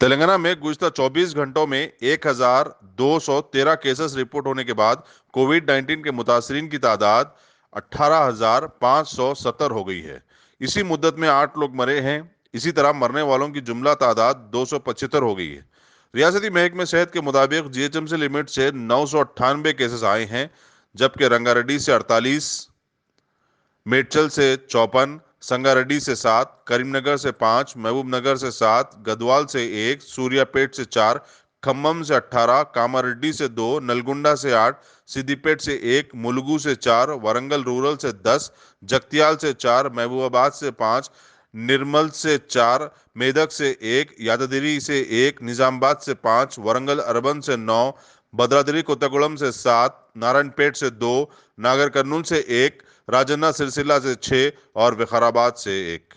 तेलंगाना में गुज़िश्ता 24 घंटों में 1,213 केसेस रिपोर्ट होने के बाद कोविड-19 के मुतासरीन की तादाद 18,570 हो गई है। इसी मुद्दत में 8 लोग मरे हैं। इसी तरह मरने वालों की जुमला तादाद 275 हो गई है। रियासती महकमे सेहत के मुताबिक जीएचएमसी लिमिट से 998 केसेस आए हैं, जबकि रंगारेड्डी से 48, मेडचल से 54, संगारेड्डी से 7, करीमनगर से 5, महबूबनगर से 7, गदवाल से 1, सूर्यापेट से 4, खम्मम से 18, कामारेड्डी से 2, नलगुंडा से 8, सिद्दीपेट से 1, मुलुगु से 4, वरंगल रूरल से 10, जगतियाल से 4, महबूबाबाद से 5, निर्मल से 4, मेदक से 1, यादाद्री से 1, निजामाबाद से 5, वरंगल अर्बन से 9, भद्राद्री कोत्तागुड़म से 7, नारायणपेट से 2, नागर कर्नूल से 1, राजन्ना सिलसिला से 6 और विकाराबाद से 1।